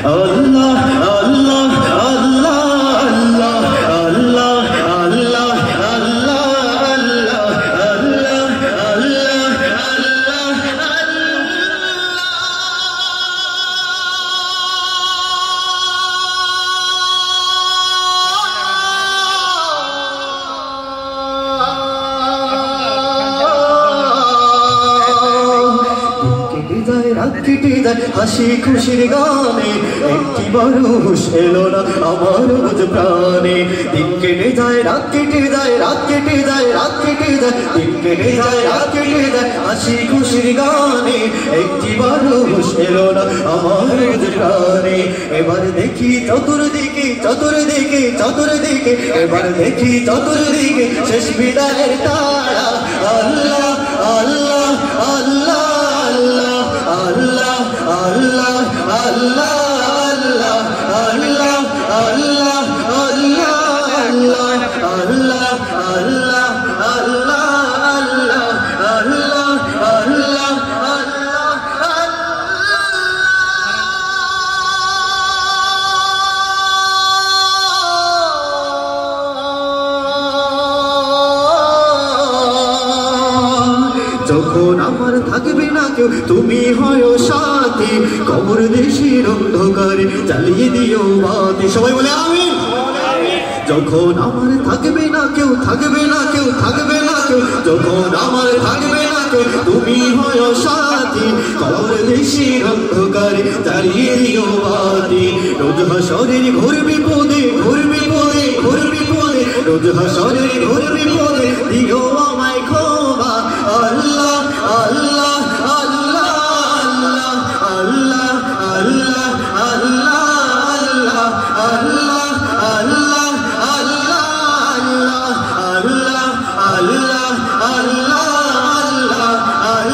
আল্লাহ আল্লাহ আল্লাহ আল্লাহ আল্লাহ আল্লাহ আল্লাহ আল্লাহ আল্লাহ রাত কেটে যায় হাসি খুশির গানে একটি মানুষ এলো না আমার বুঝ প্রাণে দিন কেটে যায় রাত কেটে যায় রাত কেটে যায় রাত কেটে যায় দিন কেটে যায় রাত কেটে যায় হাসি খুশির গানে একটি মানুষ এলো না আমার বুঝ প্রাণে এবার দেখি চতুর্দিকে চতুর্দিকে চতুর্দিকে এবার দেখি চতুর্দিকে শেষ বিদায়ের তারা আল্লাহ আল্লাহ আল্লাহ Allah, Allah, Allah, Allah, Allah, Allah, Allah, Allah, Allah, Allah, Allah, Allah, Allah, যখন আমার থাকবে না কেউ তুমি হয় সাথী কবর দেশের অন্ধকারে জ্বালিয়ে দিও বাতি সবাই বলে আমিন যখন আমার থাকবে না কেউ থাকবে না কেউ থাকবে না কেউ যখন আমার থাকবে না কেউ তুমি হয় সাথী কবর দেশের অন্ধকারে জ্বালিয়ে দিও বাতি রোজ হাসরের ঘোর বিপদে ঘোর বিপদে ঘোর বিপদে রোজ হাসরের ঘোর বিপদে দিও